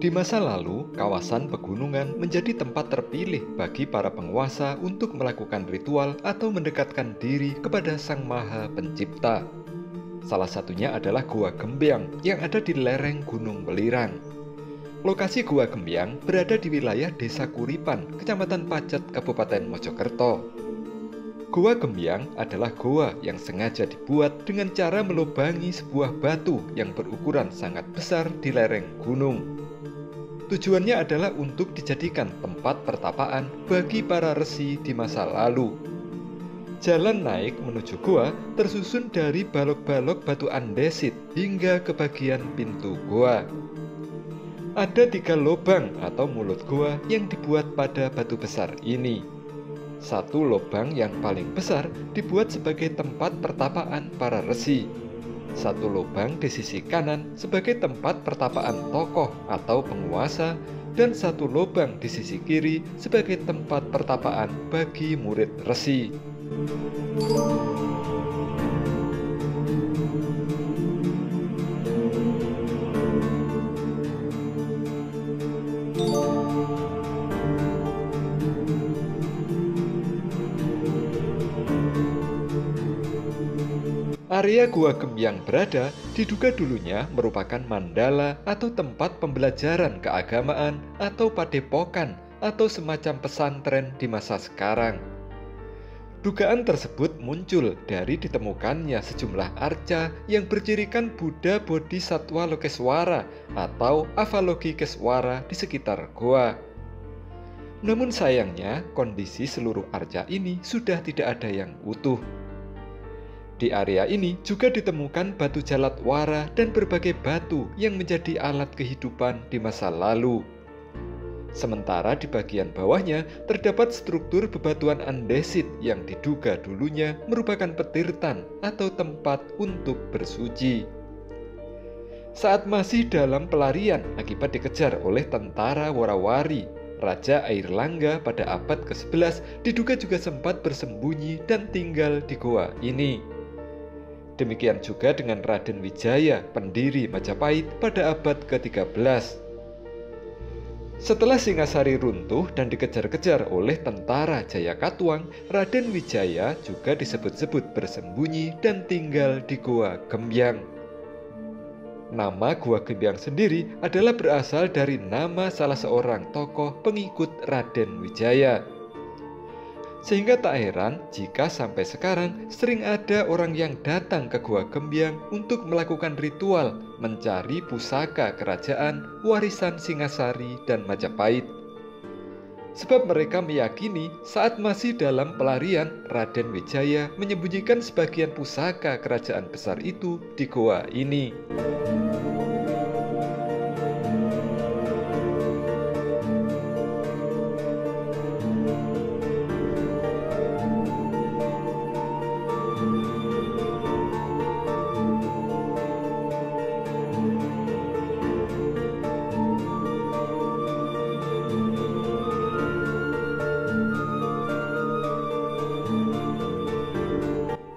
Di masa lalu, kawasan pegunungan menjadi tempat terpilih bagi para penguasa untuk melakukan ritual atau mendekatkan diri kepada Sang Maha Pencipta. Salah satunya adalah Gua Gembyang yang ada di lereng Gunung Welirang. Lokasi Gua Gembyang berada di wilayah Desa Kuripan, Kecamatan Pacet, Kabupaten Mojokerto. Gua Gembyang adalah goa yang sengaja dibuat dengan cara melubangi sebuah batu yang berukuran sangat besar di lereng gunung. Tujuannya adalah untuk dijadikan tempat pertapaan bagi para resi di masa lalu. Jalan naik menuju gua tersusun dari balok-balok batu andesit hingga ke bagian pintu gua. Ada 3 lubang atau mulut gua yang dibuat pada batu besar ini. Satu lubang yang paling besar dibuat sebagai tempat pertapaan para resi. Satu lubang di sisi kanan sebagai tempat pertapaan tokoh atau penguasa, dan satu lubang di sisi kiri sebagai tempat pertapaan bagi murid resi. Area Gua Gembyang berada diduga dulunya merupakan mandala atau tempat pembelajaran keagamaan atau padepokan atau semacam pesantren di masa sekarang. Dugaan tersebut muncul dari ditemukannya sejumlah arca yang bercirikan Buddha Bodhisattva Lokeswara atau Avalokiteswara di sekitar goa. Namun sayangnya kondisi seluruh arca ini sudah tidak ada yang utuh. Di area ini juga ditemukan batu jalatwara dan berbagai batu yang menjadi alat kehidupan di masa lalu. Sementara di bagian bawahnya terdapat struktur bebatuan andesit yang diduga dulunya merupakan petirtan atau tempat untuk bersuci. Saat masih dalam pelarian akibat dikejar oleh tentara Warawari, Raja Airlangga pada abad ke-11 diduga juga sempat bersembunyi dan tinggal di goa ini. Demikian juga dengan Raden Wijaya, pendiri Majapahit pada abad ke-13. Setelah Singasari runtuh dan dikejar-kejar oleh tentara Jayakatwang, Raden Wijaya juga disebut-sebut bersembunyi dan tinggal di Gua Gembyang. Nama Gua Gembyang sendiri adalah berasal dari nama salah seorang tokoh pengikut Raden Wijaya. Sehingga tak heran jika sampai sekarang sering ada orang yang datang ke Gua Gembyang untuk melakukan ritual mencari pusaka kerajaan warisan Singasari dan Majapahit. Sebab mereka meyakini saat masih dalam pelarian, Raden Wijaya menyembunyikan sebagian pusaka kerajaan besar itu di goa ini.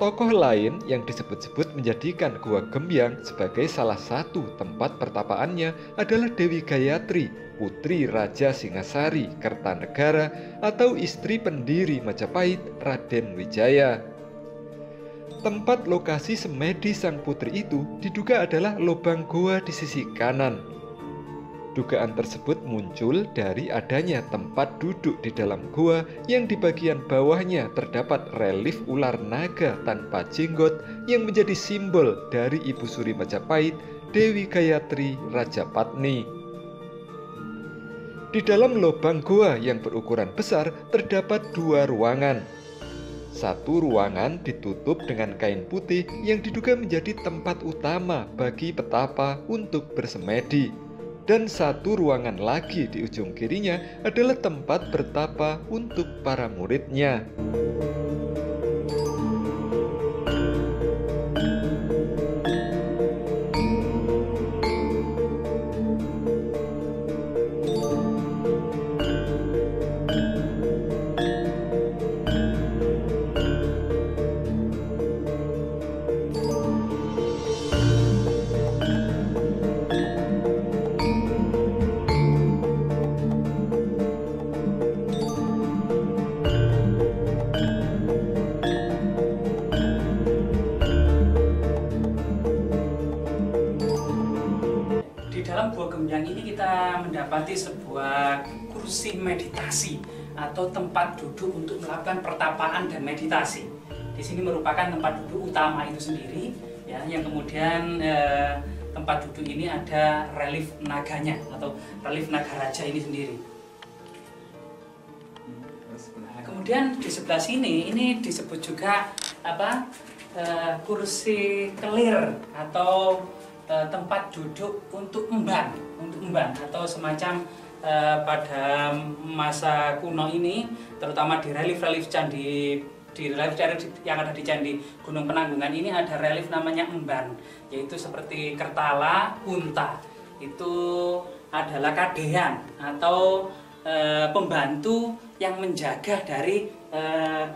Tokoh lain yang disebut-sebut menjadikan Gua Gembyang sebagai salah satu tempat pertapaannya adalah Dewi Gayatri, putri Raja Singasari Kertanegara atau istri pendiri Majapahit Raden Wijaya. Tempat lokasi semedi sang putri itu diduga adalah lubang goa di sisi kanan. Dugaan tersebut muncul dari adanya tempat duduk di dalam gua yang di bagian bawahnya terdapat relief ular naga tanpa jenggot yang menjadi simbol dari Ibu Suri Majapahit, Dewi Gayatri Rajapatni. Di dalam lubang gua yang berukuran besar terdapat 2 ruangan. Satu ruangan ditutup dengan kain putih yang diduga menjadi tempat utama bagi petapa untuk bersemedi. Dan satu ruangan lagi di ujung kirinya adalah tempat bertapa untuk para muridnya. mendapati sebuah kursi meditasi atau tempat duduk untuk melakukan pertapaan dan meditasi. Di sini merupakan tempat duduk utama itu sendiri, ya, yang kemudian tempat duduk ini ada relief naganya atau relief naga raja ini sendiri. Nah, kemudian di sebelah sini ini disebut juga apa? Kursi kelir atau tempat duduk untuk emban atau semacam pada masa kuno ini, terutama di relief-relief candi, di relief yang ada di Candi Gunung Penanggungan ini ada relief namanya emban, yaitu seperti kertala, unta. Itu adalah kadehan atau pembantu yang menjaga dari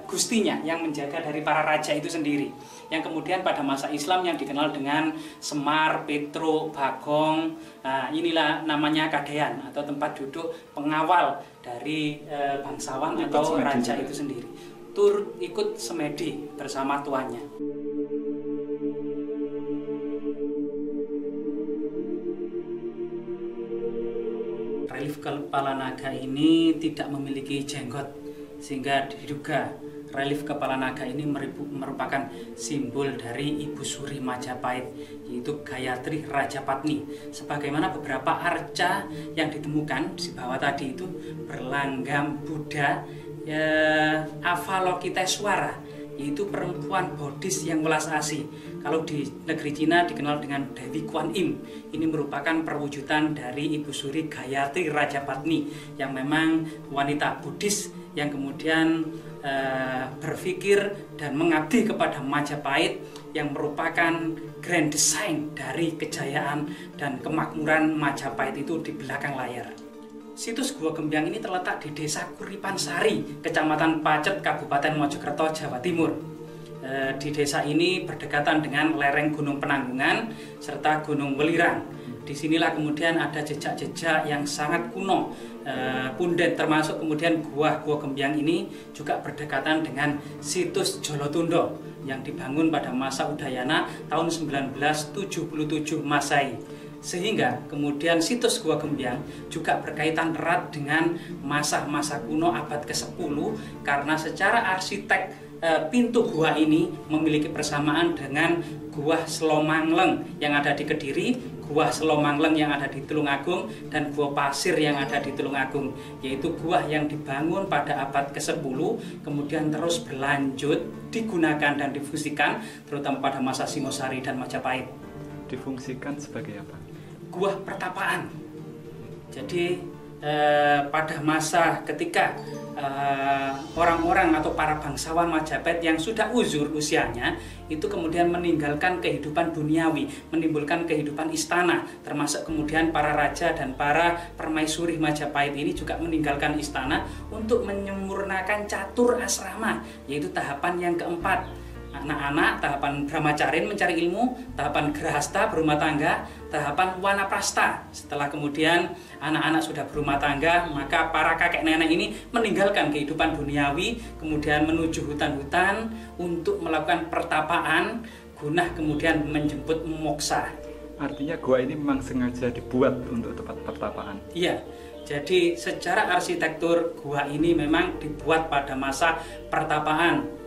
gustinya, yang menjaga dari para raja itu sendiri. Yang kemudian pada masa Islam yang dikenal dengan Semar, Petruk, Bagong, nah, inilah namanya kadehan atau tempat duduk pengawal dari bangsawan atau raja itu sendiri. Turut ikut semedi bersama tuannya. Relief kepala naga ini tidak memiliki jenggot, sehingga diduga relief kepala naga ini merupakan simbol dari Ibu Suri Majapahit, yaitu Gayatri Rajapatni. Sebagaimana beberapa arca yang ditemukan di bawah tadi itu berlanggam Buddha Avalokiteswara, yaitu perempuan Bodhis yang welas asih. Kalau di negeri Cina dikenal dengan Dewi Kuan Im. Ini merupakan perwujudan dari Ibu Suri Gayatri Rajapatni yang memang wanita Buddhis yang kemudian berpikir dan mengabdi kepada Majapahit, yang merupakan grand design dari kejayaan dan kemakmuran Majapahit itu di belakang layar. Situs Gua Gembyang ini terletak di Desa Kuripansari, Kecamatan Pacet, Kabupaten Mojokerto, Jawa Timur. Di desa ini berdekatan dengan lereng Gunung Penanggungan serta Gunung Welirang. Disinilah kemudian ada jejak-jejak yang sangat kuno, punden, termasuk kemudian Gua Gembyang ini juga berdekatan dengan situs Jolotundo yang dibangun pada masa Udayana tahun 1977 Masehi. Sehingga kemudian situs Gua Gembyang juga berkaitan erat dengan masa-masa kuno abad ke-10 karena secara arsitek pintu gua ini memiliki persamaan dengan Gua Selomangleng yang ada di Kediri, Gua Selomangleng yang ada di Tulungagung, dan Gua Pasir yang ada di Tulungagung, yaitu gua yang dibangun pada abad ke-10 kemudian terus berlanjut digunakan dan difungsikan terutama pada masa Singosari dan Majapahit. Difungsikan sebagai apa? Gua pertapaan. Jadi pada masa ketika orang-orang atau para bangsawan Majapahit yang sudah uzur usianya itu kemudian meninggalkan kehidupan duniawi, menimbulkan kehidupan istana, termasuk kemudian para raja dan para permaisuri Majapahit ini juga meninggalkan istana untuk menyempurnakan catur asrama, yaitu tahapan yang keempat. Anak-anak, tahapan brahmacarin mencari ilmu, tahapan grahasta berumah tangga, tahapan wanaprasta. Setelah kemudian anak-anak sudah berumah tangga, maka para kakek nenek ini meninggalkan kehidupan duniawi, kemudian menuju hutan-hutan untuk melakukan pertapaan, guna kemudian menjemput moksa. Artinya gua ini memang sengaja dibuat untuk tempat pertapaan? Iya. Jadi secara arsitektur gua ini memang dibuat pada masa pertapaan.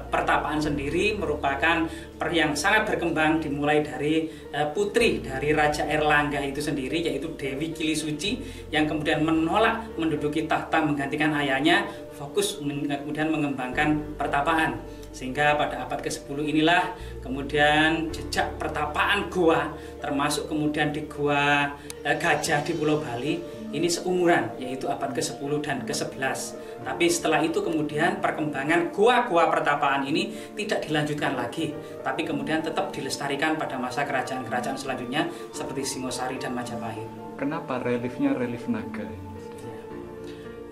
Pertapaan sendiri merupakan yang sangat berkembang dimulai dari putri dari Raja Erlangga itu sendiri, yaitu Dewi Kilisuci, yang kemudian menolak menduduki tahta menggantikan ayahnya, fokus kemudian mengembangkan pertapaan. Sehingga pada abad ke-10 inilah kemudian jejak pertapaan gua, termasuk kemudian di Gua Gajah di Pulau Bali, ini seumuran, yaitu abad ke-10 dan ke-11. Tapi setelah itu kemudian perkembangan gua-gua pertapaan ini tidak dilanjutkan lagi, tapi kemudian tetap dilestarikan pada masa kerajaan-kerajaan selanjutnya seperti Singosari dan Majapahit. Kenapa reliefnya relief naga?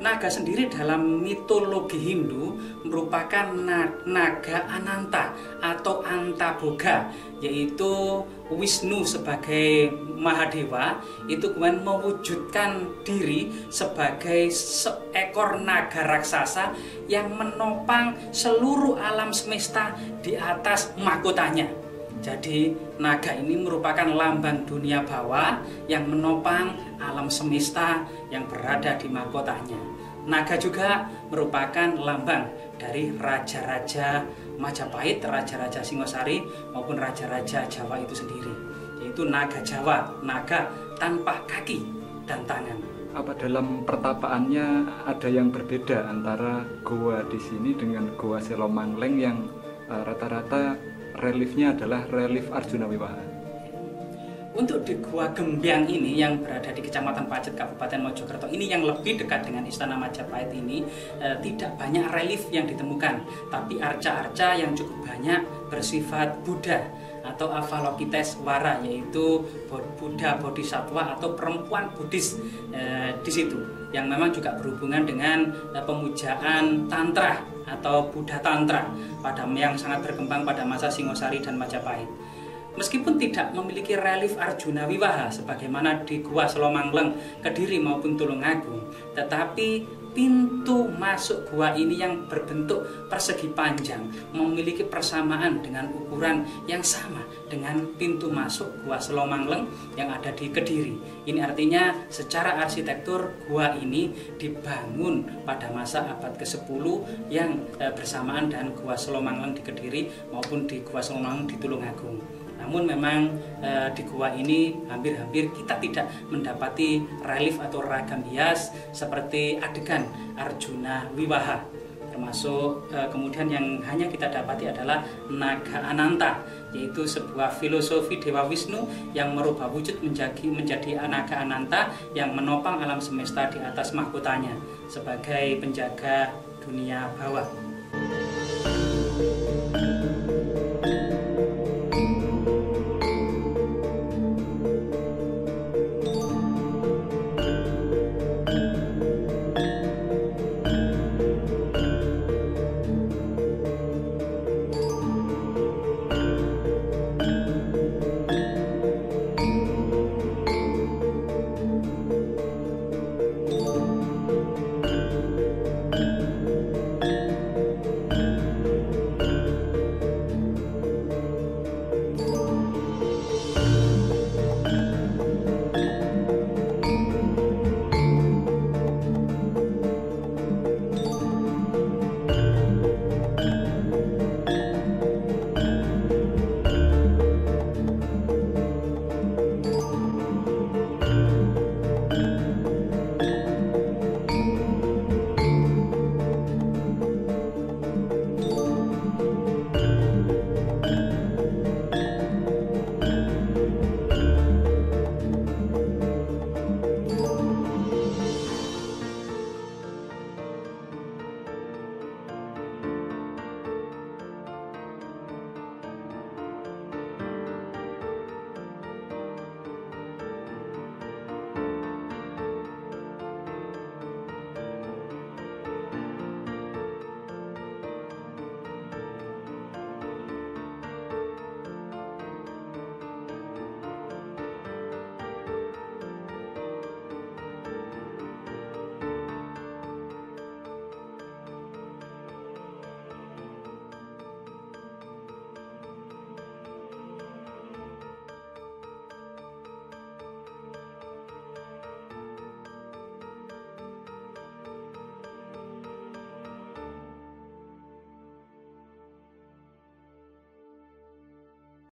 Naga sendiri dalam mitologi Hindu merupakan naga Ananta atau Antaboga, yaitu Wisnu sebagai Mahadewa itu kemudian mewujudkan diri sebagai seekor naga raksasa yang menopang seluruh alam semesta di atas mahkotanya. Jadi naga ini merupakan lambang dunia bawah yang menopang alam semesta yang berada di mahkotanya. Naga juga merupakan lambang dari raja-raja Majapahit, raja-raja Singosari maupun raja-raja Jawa itu sendiri, yaitu naga Jawa, naga tanpa kaki dan tangan. Apa dalam pertapaannya ada yang berbeda antara goa di sini dengan goa Selomangleng yang rata-rata reliefnya adalah relief Arjuna Wiwaha? Untuk di Gua Gembyang ini yang berada di Kecamatan Pacet, Kabupaten Mojokerto ini yang lebih dekat dengan Istana Majapahit ini tidak banyak relief yang ditemukan, tapi arca-arca yang cukup banyak bersifat Buddha atau Avalokiteswara, yaitu Buddha Bodhisattva atau perempuan Buddhis di situ, yang memang juga berhubungan dengan pemujaan Tantra atau Buddha Tantra yang sangat berkembang pada masa Singosari dan Majapahit. Meskipun tidak memiliki relief Arjuna Wiwaha sebagaimana di Gua Selomangleng, Kediri maupun Tulungagung, tetapi pintu masuk gua ini yang berbentuk persegi panjang memiliki persamaan dengan ukuran yang sama dengan pintu masuk Gua Selomangleng yang ada di Kediri. Ini artinya secara arsitektur gua ini dibangun pada masa abad ke-10 yang bersamaan dengan Gua Selomangleng di Kediri maupun di Gua Selomangleng di Tulungagung. Namun memang di gua ini hampir-hampir kita tidak mendapati relief atau ragam hias seperti adegan Arjuna Wiwaha. Termasuk kemudian yang hanya kita dapati adalah Naga Ananta, yaitu sebuah filosofi Dewa Wisnu yang merubah wujud menjadi Naga Ananta yang menopang alam semesta di atas mahkotanya sebagai penjaga dunia bawah.